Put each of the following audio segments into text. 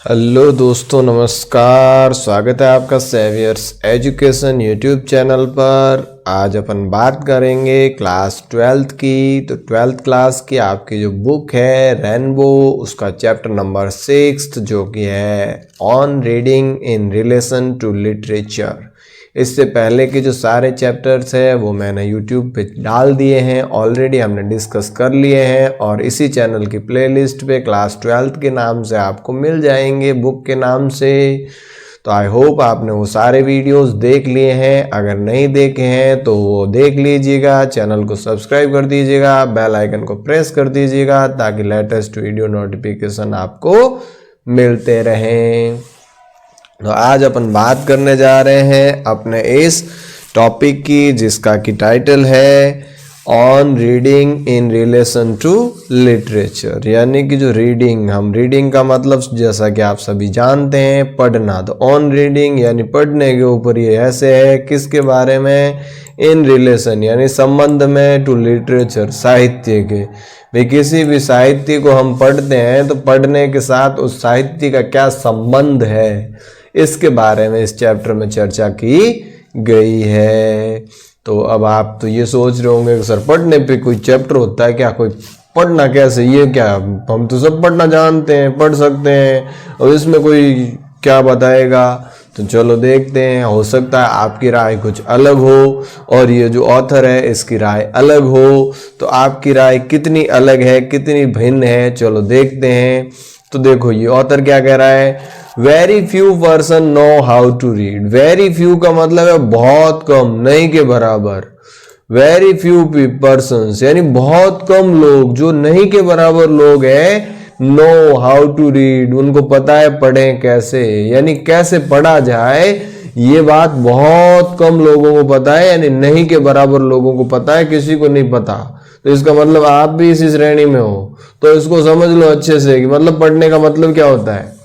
Hello दोस्तों, नमस्कार। स्वागत है आपका सेवियर्स एजुकेशन यूट्यूब चैनल पर। आज अपन बात करेंगे क्लास 12th की। तो 12th क्लास की आपकी जो बुक है रेनबो, उसका चैप्टर नंबर 6 जो कि है on reading in relation to literature. इससे पहले के जो सारे चैप्टर्स है वो मैंने यूट्यूब पे डाल दिए हैं, ऑलरेडी हमने डिस्कस कर लिए हैं और इसी चैनल की प्लेलिस्ट पे क्लास 12th के नाम से आपको मिल जाएंगे, बुक के नाम से। तो आई होप आपने वो सारे वीडियोस देख लिए हैं। अगर नहीं देखे हैं तो वो देख लीजिएगा, चैनल को सब्सक्राइब कर दीजिएगा, बेल आइकन को प्रेस कर दीजिएगा ताकि लेटेस्ट वीडियो नोटिफिकेशन आपको मिलते रहें। तो आज अपन बात करने जा रहे हैं अपने इस टॉपिक की, जिसका की टाइटल है on reading in relation to literature. यानी कि जो हम रीडिंग का मतलब जैसा कि आप सभी जानते हैं पढ़ना। तो ऑन रीडिंग यानी पढ़ने के ऊपर ये ऐसे है, किसके बारे में? इन रिलेशन यानी संबंध में, टू लिटरेचर साहित्य के। भाई किसी भी साहित्य को हम पढ़ते हैं तो पढ़ने के साथ उस साहित्य का क्या संबंध है, इसके बारे में इस चैप्टर में चर्चा की गई है। तो अब आप तो ये सोच रहे होंगे कि सर पढ़ने पे कोई चैप्टर होता है क्या? कोई पढ़ना कैसे? ये क्या, हम तो सब पढ़ना जानते हैं, पढ़ सकते हैं, और इसमें कोई क्या बताएगा? तो चलो देखते हैं। हो सकता है आपकी राय कुछ अलग हो और ये जो ऑथर है इसकी राय अलग हो। तो आपकी राय कितनी अलग है, कितनी भिन्न है, चलो देखते हैं। तो देखो ये ऑथर क्या कह रहा है, very few person know how to read. Very few का मतलब है बहुत कम, नहीं के बराबर। वेरी फ्यू पर्सन्स यानी बहुत कम लोग, जो नहीं के बराबर लोग हैं, नो हाउ टू रीड, उनको पता है पढ़ें कैसे, यानी कैसे पढ़ा जाए, ये बात बहुत कम लोगों को पता है, यानी नहीं के बराबर लोगों को पता है, किसी को नहीं पता। तो इसका मतलब आप भी इसी श्रेणी में हो। तो इसको समझ लो अच्छे से कि मतलब पढ़ने का मतलब क्या होता है।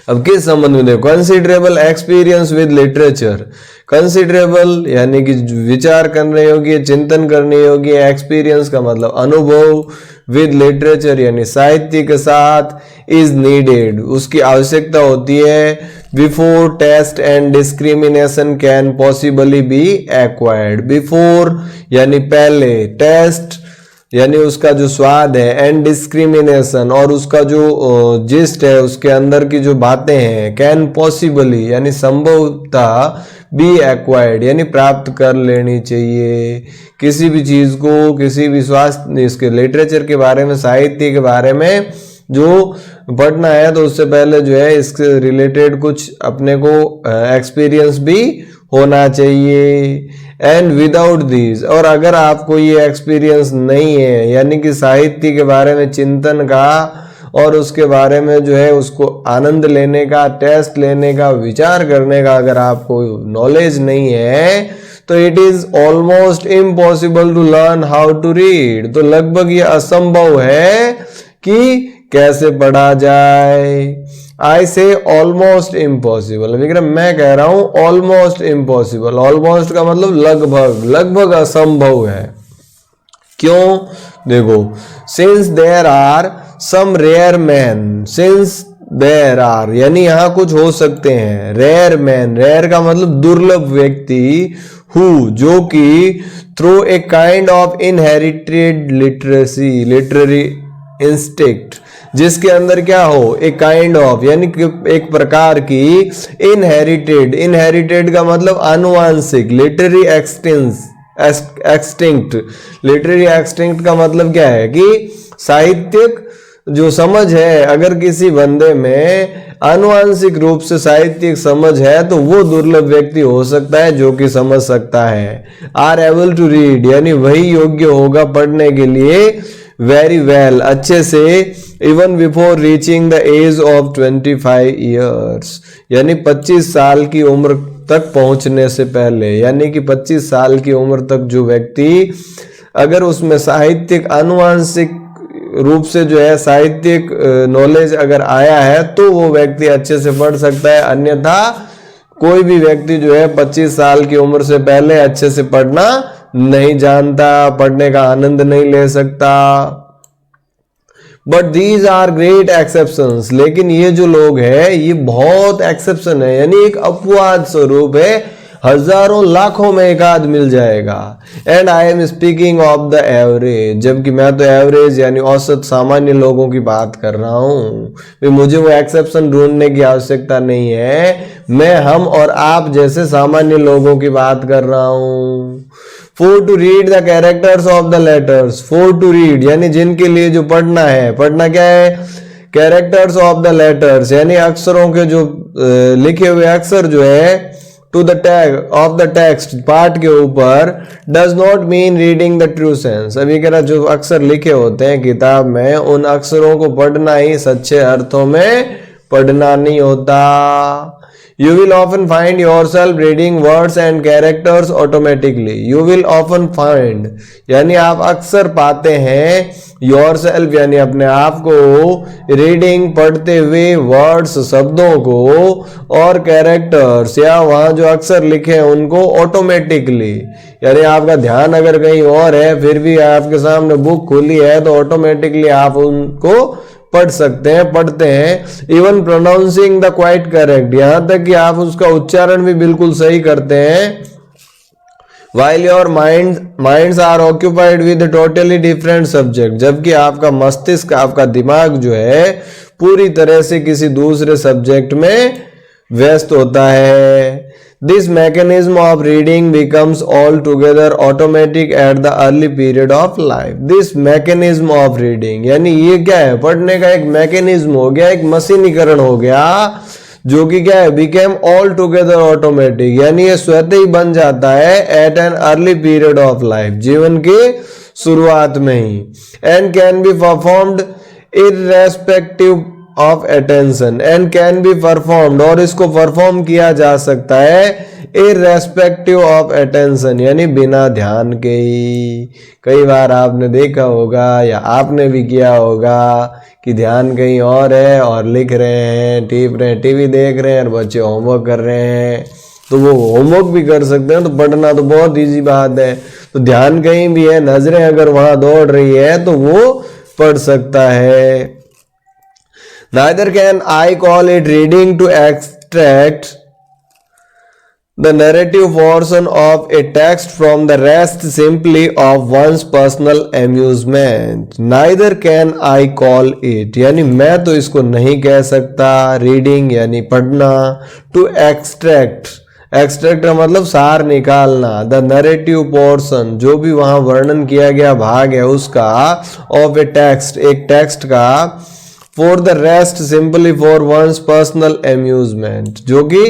अब किस संबंध में देखो, considerable experience with literature. Considerable यानी कि विचार करने योग्य, चिंतन करने योग्य। एक्सपीरियंस का मतलब अनुभव। विद लिटरेचर यानी साहित्य के साथ। इज नीडेड उसकी आवश्यकता होती है। Before taste and discrimination can possibly be acquired. Before यानी पहले, टेस्ट यानी उसका जो स्वाद है, एंड डिस्क्रिमिनेशन और उसका जो जिस्ट है, उसके अंदर की जो बातें हैं, कैन पॉसिबली यानी संभवतः, बी एक्वायर्ड यानी प्राप्त कर लेनी चाहिए। किसी भी चीज को, किसी भी स्वास्थ्य, इसके लिटरेचर के बारे में, साहित्य के बारे में जो पढ़ना है तो उससे पहले जो है इसके रिलेटेड कुछ अपने को एक्सपीरियंस भी होना चाहिए। एंड विदाउट दिस, और अगर आपको ये एक्सपीरियंस नहीं है, यानी कि साहित्य के बारे में चिंतन का और उसके बारे में जो है उसको आनंद लेने का, टेस्ट लेने का, विचार करने का अगर आपको नॉलेज नहीं है, तो it is almost impossible to learn how to read. तो लगभग ये असंभव है कि कैसे पढ़ा जाए। आई से ऑलमोस्ट इम्पॉसिबल, विक्रम मैं कह रहा हूं ऑलमोस्ट इम्पॉसिबल। ऑलमोस्ट का मतलब लगभग, लगभग असंभव है। क्यों? देखो, since there are some rare man. Since there are यानी यहां कुछ हो सकते हैं। रेयर मैन, रेयर का मतलब दुर्लभ व्यक्ति, हु जो कि through a kind of inherited literacy, literary instinct, जिसके अंदर क्या हो, एक काइंड ऑफ यानी एक प्रकार की, इनहेरिटेड, इनहेरिटेड का मतलब आनुवांशिक, लिटरेरी एक्सटिंक्ट, लिटरेरी एक्सटिंक्ट का मतलब क्या है कि साहित्यिक जो समझ है, अगर किसी बंदे में आनुवांशिक रूप से साहित्यिक समझ है तो वो दुर्लभ व्यक्ति हो सकता है जो कि समझ सकता है। आर एबल टू रीड यानी वही योग्य होगा पढ़ने के लिए, वेरी वेल अच्छे से, even before reaching the age of 25 years यानी 25 साल की उम्र तक पहुंचने से पहले। यानी कि 25 साल की उम्र तक जो व्यक्ति, अगर उसमें साहित्यिक आनुवांशिक रूप से जो है साहित्यिक नॉलेज अगर आया है तो वो व्यक्ति अच्छे से पढ़ सकता है। अन्यथा कोई भी व्यक्ति जो है 25 साल की उम्र से पहले अच्छे से पढ़ना नहीं जानता, पढ़ने का आनंद नहीं ले सकता। But these are great exceptions, लेकिन ये जो लोग हैं ये बहुत एक्सेप्शन है, यानी एक अपवाद स्वरूप है, हजारों लाखों में एक आध मिल जाएगा। And I am speaking of the average, जबकि मैं तो एवरेज यानी औसत सामान्य लोगों की बात कर रहा हूं। मुझे वो एक्सेप्शन ढूंढने की आवश्यकता नहीं है, मैं हम और आप जैसे सामान्य लोगों की बात कर रहा हूं। For to read the characters of the letters, for to read यानी जिनके लिए जो पढ़ना है, पढ़ना क्या है, कैरेक्टर्स ऑफ द लेटर्स यानी अक्षरों के जो लिखे हुए अक्षर जो है, to the tag of the text पाठ के ऊपर, does not mean reading the true sense. अभी कह रहा जो अक्षर लिखे होते हैं किताब में, उन अक्षरों को पढ़ना ही सच्चे अर्थों में पढ़ना नहीं होता। You will often find yourself reading words and characters automatically. You will often find यानी आप अक्सर पाते हैं yourself यानी अपने आप को reading पढ़ते हुए words शब्दों को और characters या वहाँ जो अक्षर लिखे हैं उनको automatically, यानी आपका ध्यान अगर कहीं और है फिर भी आपके सामने बुक खुली है तो ऑटोमेटिकली आप उनको पढ़ सकते हैं, पढ़ते हैं। Even pronouncing the quite correct, यहां तक कि आप उसका उच्चारण भी बिल्कुल सही करते हैं। While your minds are occupied with totally different subject, जबकि आपका मस्तिष्क, आपका दिमाग जो है पूरी तरह से किसी दूसरे सब्जेक्ट में व्यस्त होता है। This mechanism of reading becomes altogether automatic at the early period of life. This mechanism of reading यानी ये क्या है, पढ़ने का एक मैकेनिज्म हो गया, एक मशीनीकरण हो गया, जो कि क्या है, became altogether automatic यानी ये स्वतः ही बन जाता है at an early period of life, जीवन के शुरुआत में ही, and can be performed irrespective of attention, and can be performed और इसको परफॉर्म किया जा सकता है इररेस्पेक्टिव ऑफ अटेंशन यानी बिना ध्यान के ही। कई बार आपने देखा होगा या आपने भी किया होगा कि ध्यान कहीं और है और लिख रहे हैं, टीप रहे हैं, टीवी देख रहे हैं और बच्चे होमवर्क कर रहे हैं, तो वो होमवर्क भी कर सकते हैं, तो पढ़ना तो बहुत इजी बात है। तो ध्यान कहीं भी है, नजरें अगर वहां दौड़ रही है तो वो पढ़ सकता है। Neither can I call it reading to extract the narrative portion of a text from the rest simply of one's personal amusement. Neither can I call it यानी मैं तो इसको नहीं कह सकता, reading यानी पढ़ना, to extract का मतलब सार निकालना, द नरेटिव पोर्शन जो भी वहां वर्णन किया गया भाग है उसका, ऑफ ए टेक्स्ट एक टेक्स्ट का, for the rest simply for one's personal amusement जो कि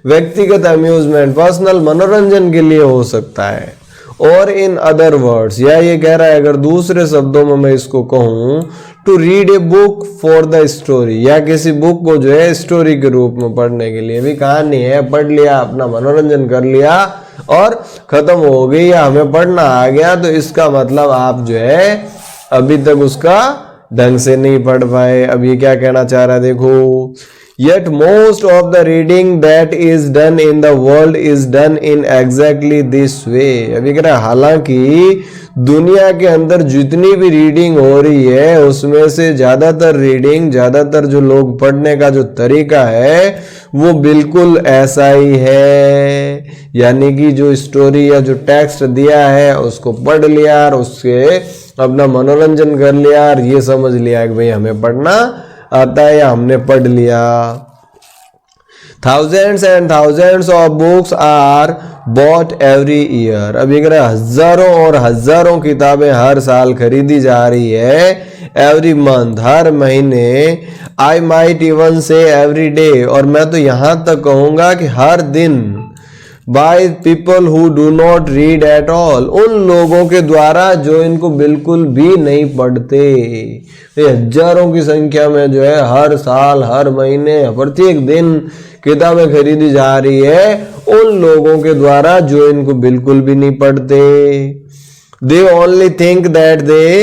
व्यक्तिगत अम्यूजमेंट, पर्सनल मनोरंजन के लिए हो सकता है। और इन अदर वर्ड्स या ये कह रहा है अगर दूसरे शब्दों में मैं इसको कहूं, to read a book for the story या किसी बुक को जो है स्टोरी के रूप में पढ़ने के लिए, भी कहानी है पढ़ लिया, अपना मनोरंजन कर लिया और खत्म हो गई या हमें पढ़ना आ गया, तो इसका मतलब आप जो है अभी तक उसका ढंग से नहीं पढ़ पाए। अब ये क्या कहना चाह रहा है देखो, yet most of the reading that is done in the world is done in exactly this way। अभी कह रहा है हालांकि दुनिया के अंदर जितनी भी रीडिंग हो रही है उसमें से ज्यादातर रीडिंग, ज्यादातर जो लोग पढ़ने का जो तरीका है वो बिल्कुल ऐसा ही है, यानी कि जो स्टोरी या जो टेक्स्ट दिया है उसको पढ़ लिया और उससे अपना मनोरंजन कर लिया और ये समझ लिया कि भाई हमें पढ़ना आता है या हमने पढ़ लिया। Thousands and thousands of books are bought every year। अब ये कह रहा है हजारों और हजारों किताबें हर साल खरीदी जा रही है, every month हर महीने, I might even say every day और मैं तो यहां तक कहूंगा कि हर दिन, by people who do not read at all उन लोगों के द्वारा जो इनको बिल्कुल भी नहीं पढ़ते। हजारों की संख्या में जो है हर साल, हर महीने, प्रत्येक दिन किताबें खरीदी जा रही है उन लोगों के द्वारा जो इनको बिल्कुल भी नहीं पढ़ते। They only think that they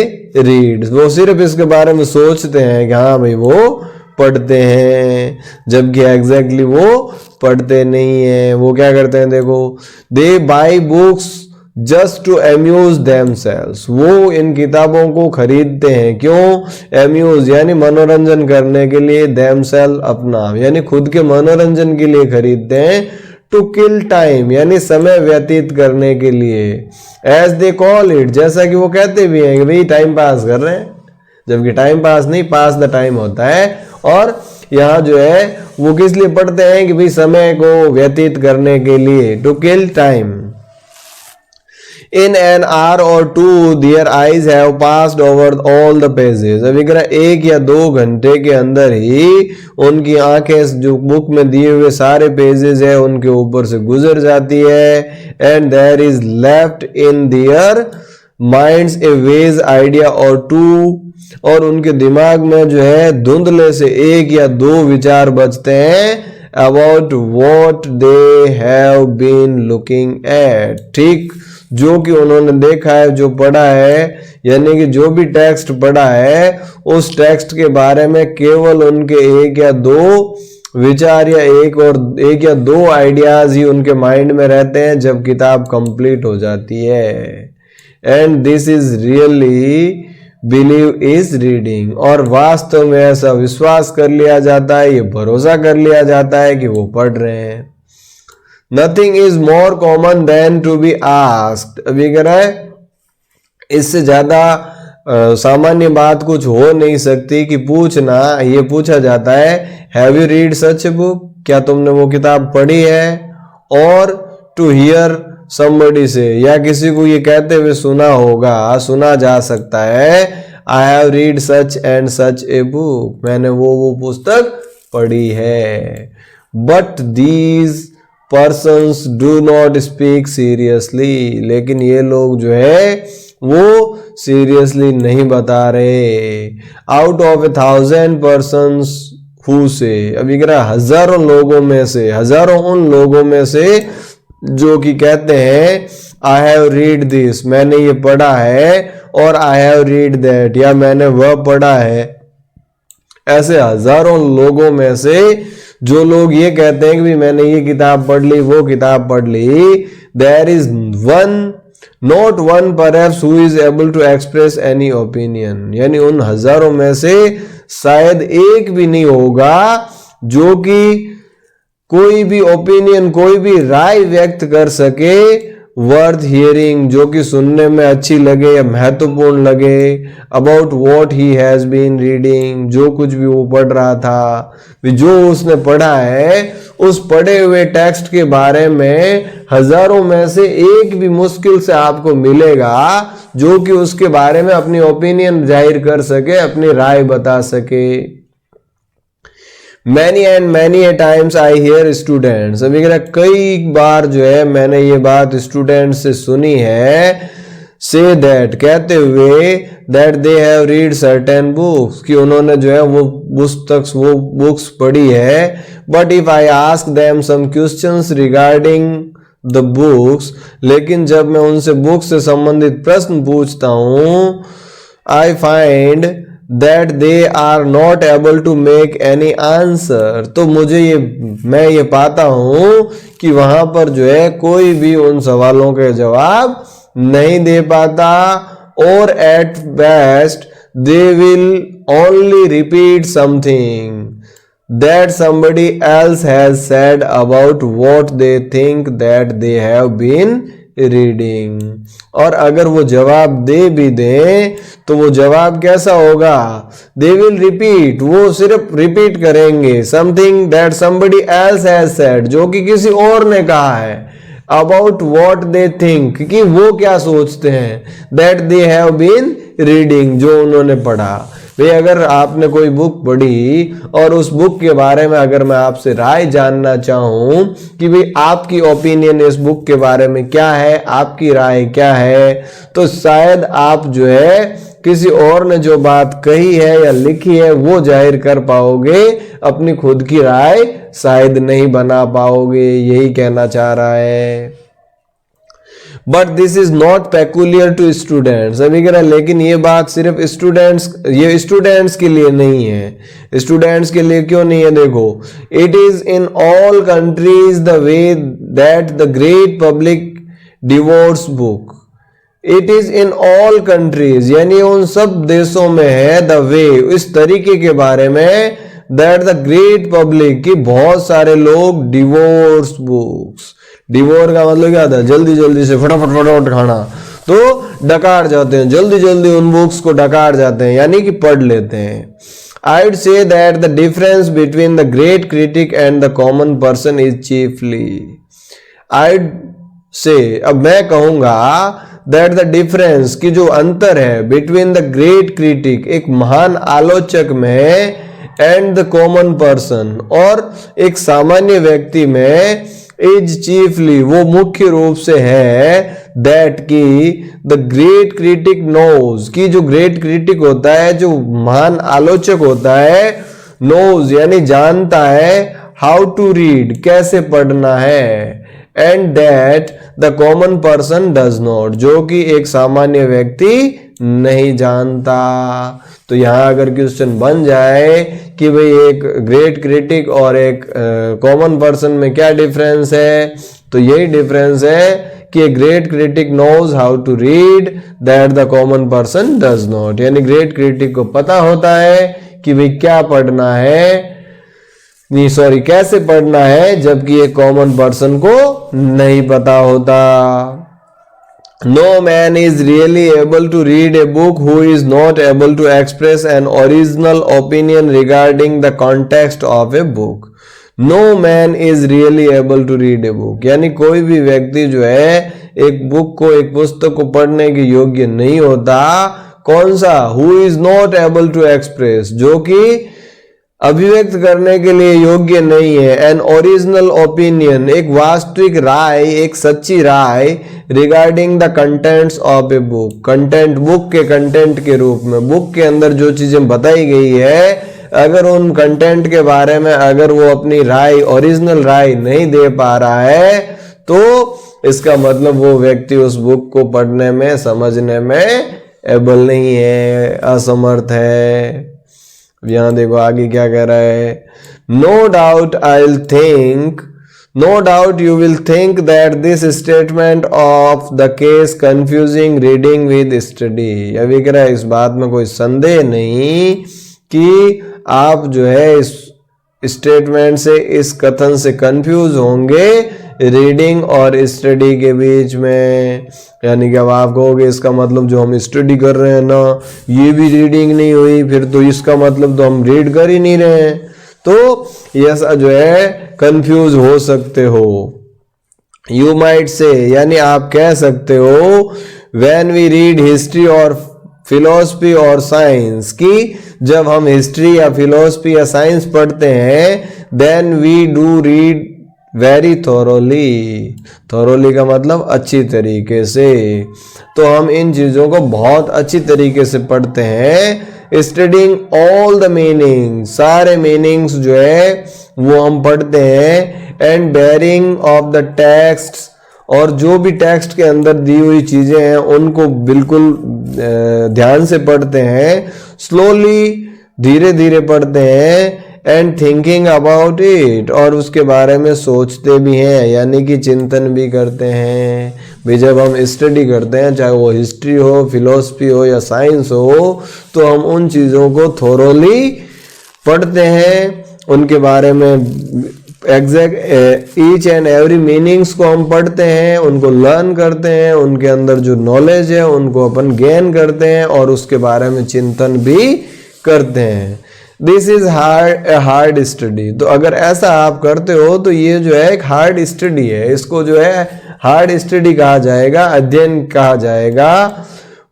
read वो सिर्फ इसके बारे में सोचते हैं कि हाँ भाई वो पढ़ते हैं, जबकि एग्जैक्टली वो पढ़ते नहीं है। वो क्या करते हैं देखो, they buy books just to amuse themselves, वो इन किताबों को खरीदते हैं क्यों? अम्यूज यानी मनोरंजन करने के लिए, देमसेल्व अपना यानी खुद के मनोरंजन के लिए खरीदते हैं, टू किल टाइम यानी समय व्यतीत करने के लिए, एज दे कॉल इट जैसा कि वो कहते भी हैं कि भाई टाइम पास कर रहे हैं, जबकि टाइम पास नहीं, पास द टाइम होता है। और यहाँ जो है वो किस लिए पढ़ते हैं कि भाई समय को व्यतीत करने के लिए, to kill time. In an hour or two, their eyes have passed over all the pages. अभी कह रहा 1 या 2 घंटे के अंदर ही उनकी आंखें जो बुक में दिए हुए सारे पेजेस है उनके ऊपर से गुजर जाती है। And there is left in their minds a vague idea or two, और उनके दिमाग में जो है धुंधले से 1 या 2 विचार बचते हैं about what they have been looking at, ठीक, जो कि उन्होंने देखा है, जो पढ़ा है, यानी कि जो भी टेक्स्ट पढ़ा है उस टेक्स्ट के बारे में केवल उनके 1 या 2 विचार या 1 या 2 आइडियाज ही उनके माइंड में रहते हैं जब किताब कंप्लीट हो जाती है। And this is really believe is reading, और वास्तव में ऐसा विश्वास कर लिया जाता है, ये भरोसा कर लिया जाता है कि वो पढ़ रहे हैं। Nothing is more common than to be asked, अभी कह रहा है इससे ज्यादा सामान्य बात कुछ हो नहीं सकती कि पूछना, ये पूछा जाता है have you read such a book, क्या तुमने वो किताब पढ़ी है? और टू हियर somebody से, या किसी को ये कहते हुए सुना होगा, सुना जा सकता है I have read such and such a book, मैंने वो पुस्तक पढ़ी है। But these persons do not speak seriously, लेकिन ये लोग जो है वो सीरियसली नहीं बता रहे। Out of 1,000 persons who say, अभी कह रहा हजारों लोगों में से, हजारों उन लोगों में से जो कि कहते हैं आई हैव रीड दिस, मैंने ये पढ़ा है, और आई हैव रीड दैट, या मैंने वह पढ़ा है, ऐसे हजारों लोगों में से जो लोग ये कहते हैं कि मैंने ये किताब पढ़ ली, वो किताब पढ़ ली, there is one, not one perhaps who is able to express any opinion, यानी उन हजारों में से शायद एक भी नहीं होगा जो कि कोई भी ओपिनियन, कोई भी राय व्यक्त कर सके, वर्थ हियरिंग, जो कि सुनने में अच्छी लगे या महत्वपूर्ण लगे, about what he has been reading, जो कुछ भी वो पढ़ रहा था, जो उसने पढ़ा है उस पढ़े हुए टेक्स्ट के बारे में हजारों में से एक भी मुश्किल से आपको मिलेगा जो कि उसके बारे में अपनी ओपिनियन जाहिर कर सके, अपनी राय बता सके। Many and many a times I hear students, अभी कई बार जो है मैंने ये बात स्टूडेंट्स से सुनी है, say that, कहते हुए that they have read certain books, कि उन्होंने जो है वो बुक्स पढ़ी है, but if I ask them some questions regarding the books, लेकिन जब मैं उनसे बुक्स से संबंधित प्रश्न पूछता हूँ, I find that they are not able to make any answer, तो मैं ये पाता हूं कि वहां पर जो है कोई भी उन सवालों के जवाब नहीं दे पाता, और at best they will only repeat something that somebody else has said about what they think that they have been reading, और अगर वो जवाब दे भी दें तो वो जवाब कैसा होगा? दे विल रिपीट, वो सिर्फ रिपीट करेंगे, something that somebody else has said, जो कि किसी और ने कहा है, अबाउट व्हाट दे थिंक, कि वो क्या सोचते हैं, that they have been reading, जो उन्होंने पढ़ा। भाई अगर आपने कोई बुक पढ़ी और उस बुक के बारे में अगर मैं आपसे राय जानना चाहूं कि भाई आपकी ओपिनियन इस बुक के बारे में क्या है, आपकी राय क्या है, तो शायद आप जो है किसी और ने जो बात कही है या लिखी है वो जाहिर कर पाओगे, अपनी खुद की राय शायद नहीं बना पाओगे, यही कहना चाह रहा है। But this is not peculiar to students, अभी कह रहा है लेकिन ये बात सिर्फ स्टूडेंट्स के लिए नहीं है। स्टूडेंट्स के लिए क्यों नहीं है? देखो, it is in all countries the way that the great public divorce book, it is in all countries, यानी उन सब देशों में है, द वे, इस तरीके के बारे में, दैट द ग्रेट पब्लिक, की बहुत सारे लोग डिवोर्स बुक्स, डिवोर का मतलब क्या था, जल्दी जल्दी से फटाफट फटाफट खाना, तो डकार जाते हैं, जल्दी जल्दी उन बुक्स को डकार जाते हैं, यानी कि पढ़ लेते हैं। I'd say that the difference between the great critic and the common person is chiefly, I'd say, अब मैं कहूंगा that the difference, की जो अंतर है between the great critic, एक महान आलोचक में, and the common person, और एक सामान्य व्यक्ति में, is chiefly, वो मुख्य रूप से है, that की the great critic knows, की जो great critic होता है, जो महान आलोचक होता है, knows यानी जानता है, how to read, कैसे पढ़ना है, and that the common person does not, जो कि एक सामान्य व्यक्ति नहीं जानता। तो यहाँ अगर क्वेश्चन बन जाए कि भाई एक ग्रेट क्रिटिक और एक कॉमन पर्सन में क्या डिफरेंस है, तो यही डिफरेंस है कि great critic knows how to read, that the common person does not, यानी ग्रेट क्रिटिक को पता होता है कि भाई क्या पढ़ना है, नहीं सॉरी कैसे पढ़ना है, जबकि एक कॉमन पर्सन को नहीं पता होता। No man is really able to read a book who is not able to express an original opinion regarding the context of a book. No man is really able to read a book, यानी कोई भी व्यक्ति जो है एक book को, एक पुस्तक को पढ़ने के योग्य नहीं होता। कौन सा? Who is not able to express, जो कि अभिव्यक्त करने के लिए योग्य नहीं है, एन ओरिजिनल ओपिनियन, एक वास्तविक राय, एक सच्ची राय, regarding the contents of a book, content, book के कंटेंट के रूप में, बुक के अंदर जो चीजें बताई गई है, अगर उन कंटेंट के बारे में अगर वो अपनी राय, ओरिजिनल राय नहीं दे पा रहा है, तो इसका मतलब वो व्यक्ति उस बुक को पढ़ने में, समझने में एबल नहीं है, असमर्थ है। यहां देखो आगे क्या कह रहा है, no doubt you will think that this statement of the case confusing reading with study. अभी कह रहा है इस बात में कोई संदेह नहीं कि आप जो है इस स्टेटमेंट से, इस कथन से कंफ्यूज होंगे रीडिंग और स्टडी के बीच में, यानी कि अब आप कहोगे इसका मतलब जो हम स्टडी कर रहे हैं ना, ये भी रीडिंग नहीं हुई, फिर तो इसका मतलब तो हम रीड कर ही नहीं रहे हैं, तो ऐसा जो है कंफ्यूज हो सकते हो। यू माइट से, यानी आप कह सकते हो, व्हेन वी रीड हिस्ट्री और फिलोसफी और साइंस, की जब हम हिस्ट्री या फिलोसफी या साइंस पढ़ते हैं, then we do read very thoroughly का मतलब अच्छी तरीके से, तो हम इन चीजों को बहुत अच्छी तरीके से पढ़ते हैं। स्टडिंग ऑल द मीनिंग, सारे मीनिंग्स जो है वो हम पढ़ते हैं, and bearing of the text, और जो भी टेक्स्ट के अंदर दी हुई चीजें हैं उनको बिल्कुल ध्यान से पढ़ते हैं, स्लोली, धीरे धीरे पढ़ते हैं, एंड थिंकिंग अबाउट इट, और उसके बारे में सोचते भी हैं, यानी कि चिंतन भी करते हैं। भाई जब हम स्टडी करते हैं, चाहे वो हिस्ट्री हो, फिलोसफी हो या साइंस हो, तो हम उन चीज़ों को थोरोली पढ़ते हैं, उनके बारे में exact each and every meanings को हम पढ़ते हैं, उनको लर्न करते हैं, उनके अंदर जो नॉलेज है उनको अपन गेन करते हैं, और उसके बारे में चिंतन भी करते हैं। दिस इज हार्ड स्टडी, तो अगर ऐसा आप करते हो तो ये जो है एक हार्ड स्टडी है, इसको जो है हार्ड स्टडी कहा जाएगा, अध्ययन कहा जाएगा।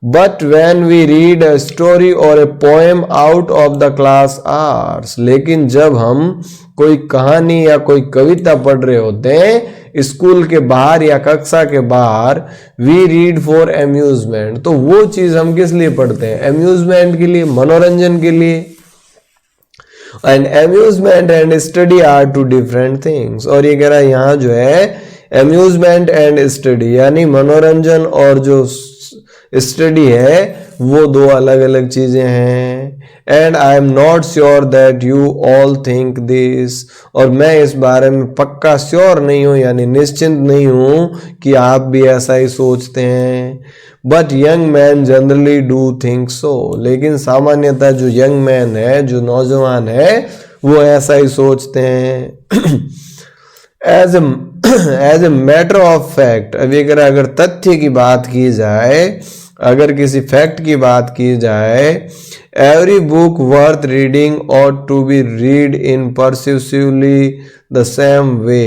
But when we read a story और a poem out of the class hours, लेकिन जब हम कोई कहानी या कोई कविता पढ़ रहे होते हैं स्कूल के बाहर या कक्षा के बाहर, वी रीड फॉर अम्यूजमेंट, तो वो चीज हम किस लिए पढ़ते हैं? अम्यूजमेंट के लिए, मनोरंजन के लिए। And amusement and study are two different things, और ये कह रहा है यहाँ जो है अम्यूजमेंट एंड स्टडी, यानी मनोरंजन और जो स्टडी है वो दो अलग अलग चीजें हैं। And I am not sure that you all think this, और मैं इस बारे में पक्का श्योर नहीं हूं यानी निश्चिंत नहीं हूं कि आप भी ऐसा ही सोचते हैं। But young man generally do think so, लेकिन सामान्यतः जो यंग मैन है, जो नौजवान है, वो ऐसा ही सोचते हैं। As a matter of fact, अगर तथ्य की बात की जाए, अगर किसी फैक्ट की बात की जाए, एवरी बुक वर्थ रीडिंग और to be read in precisely the same way.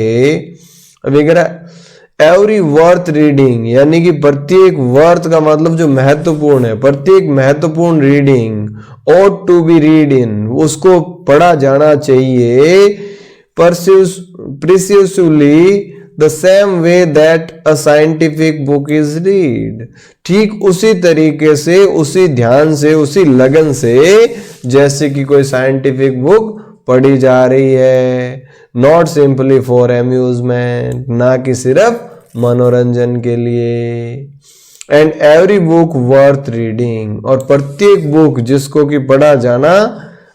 Every worth reading यानी कि प्रत्येक वर्थ का मतलब जो महत्वपूर्ण है, प्रत्येक महत्वपूर्ण रीडिंग और टू बी रीड इन, उसको पढ़ा जाना चाहिए precisely the same way that a scientific book is read, ठीक उसी तरीके से, उसी ध्यान से, उसी लगन से जैसे कि कोई साइंटिफिक बुक पढ़ी जा रही है। नॉट सिंपली फॉर अम्यूजमेंट, ना कि सिर्फ मनोरंजन के लिए। And every book worth reading, और प्रत्येक बुक जिसको कि पढ़ा जाना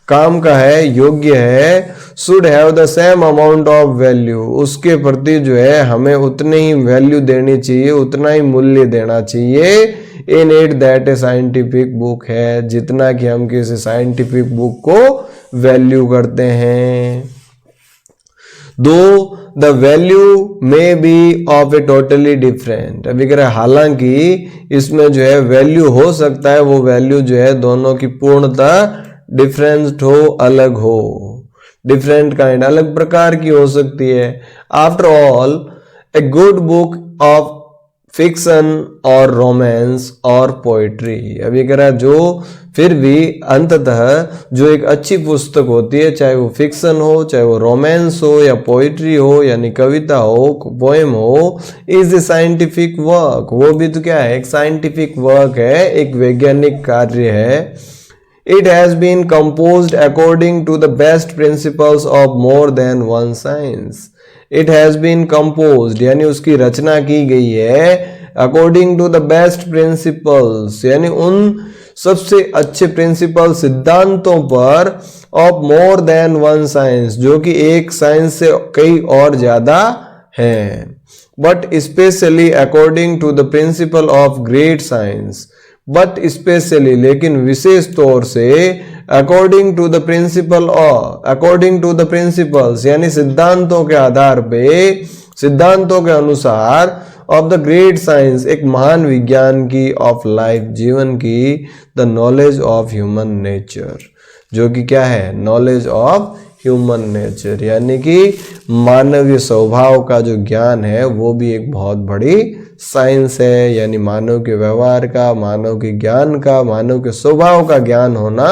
काम का है, योग्य है, should have the same amount of value, उसके प्रति जो है हमें उतनी ही वैल्यू देनी चाहिए, उतना ही मूल्य देना चाहिए in it that A scientific book है, जितना कि हम किसी साइंटिफिक बुक को वैल्यू करते हैं। दो the value may be of a totally different, अभी कह रहे हालांकि इसमें जो है वैल्यू हो सकता है, वो वैल्यू जो है दोनों की पूर्णतः डिफरेंट हो, अलग हो, डिफरेंट काइंड, अलग प्रकार की हो सकती है। After all a good book of fiction और रोमांस और पोइट्री, अभी कह रहा है जो फिर भी अंततः जो एक अच्छी पुस्तक होती है, चाहे वो फिक्शन हो, चाहे वो रोमांस हो या पोइट्री हो यानी कविता हो, पोएम हो, इज ए साइंटिफिक वर्क, वो भी तो क्या है, एक साइंटिफिक वर्क है, एक वैज्ञानिक कार्य है। It has been composed according to the best principles of more than one science. It has been composed यानी उसकी रचना की गई है according to the best principles यानी उन सबसे अच्छे प्रिंसिपल सिद्धांतों पर of more than one science, जो कि एक साइंस से कई और ज्यादा हैं, but especially according to the principle of great science, but specially लेकिन विशेष तौर से अकॉर्डिंग टू द प्रिंसिपल और अकॉर्डिंग टू द प्रिंसिपल्स यानी सिद्धांतों के आधार पे, सिद्धांतों के अनुसार ऑफ द ग्रेट साइंस एक महान विज्ञान की, ऑफ लाइफ जीवन की, the knowledge of human nature, जो कि क्या है, नॉलेज ऑफ ह्यूमन नेचर यानी कि मानवीय स्वभाव का जो ज्ञान है वो भी एक बहुत बड़ी साइंस है, यानी मानव के व्यवहार का, मानव के ज्ञान का, मानव के स्वभाव का ज्ञान होना,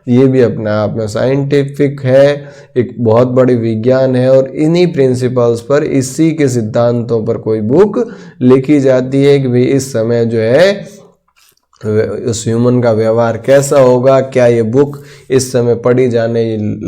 ये भी अपने आप में साइंटिफिक है, एक बहुत बड़ी विज्ञान है। और इन्हीं प्रिंसिपल्स पर, इसी के सिद्धांतों पर कोई बुक लिखी जाती है कि भाई इस समय जो है उस ह्यूमन का व्यवहार कैसा होगा, क्या ये बुक इस समय पढ़ी जाने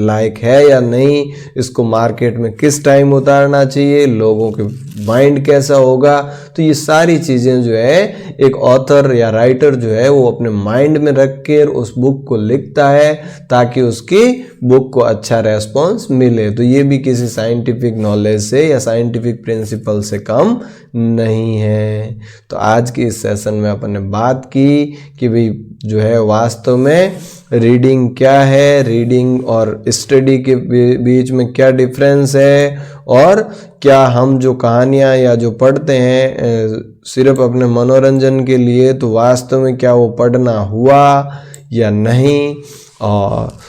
लायक है या नहीं, इसको मार्केट में किस टाइम उतारना चाहिए, लोगों के माइंड कैसा होगा। तो ये सारी चीज़ें जो है एक ऑथर या राइटर जो है वो अपने माइंड में रख कर उस बुक को लिखता है ताकि उसकी बुक को अच्छा रेस्पॉन्स मिले। तो ये भी किसी साइंटिफिक नॉलेज से या साइंटिफिक प्रिंसिपल से कम नहीं है। तो आज की इस सेशन में अपन ने बात की कि भाई जो है वास्तव में रीडिंग क्या है, रीडिंग और स्टडी के बीच में क्या डिफरेंस है, और क्या हम जो कहानियाँ या जो पढ़ते हैं सिर्फ अपने मनोरंजन के लिए, तो वास्तव में क्या वो पढ़ना हुआ या नहीं। और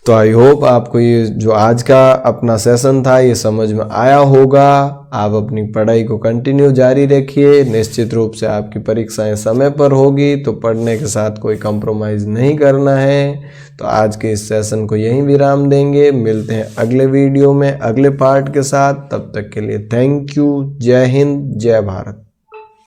तो आई होप आपको ये जो आज का अपना सेशन था ये समझ में आया होगा। आप अपनी पढ़ाई को कंटिन्यू जारी रखिए, निश्चित रूप से आपकी परीक्षाएं समय पर होगी, तो पढ़ने के साथ कोई कंप्रोमाइज़ नहीं करना है। तो आज के इस सेशन को यहीं विराम देंगे, मिलते हैं अगले वीडियो में अगले पार्ट के साथ। तब तक के लिए थैंक यू, जय हिंद, जय भारत।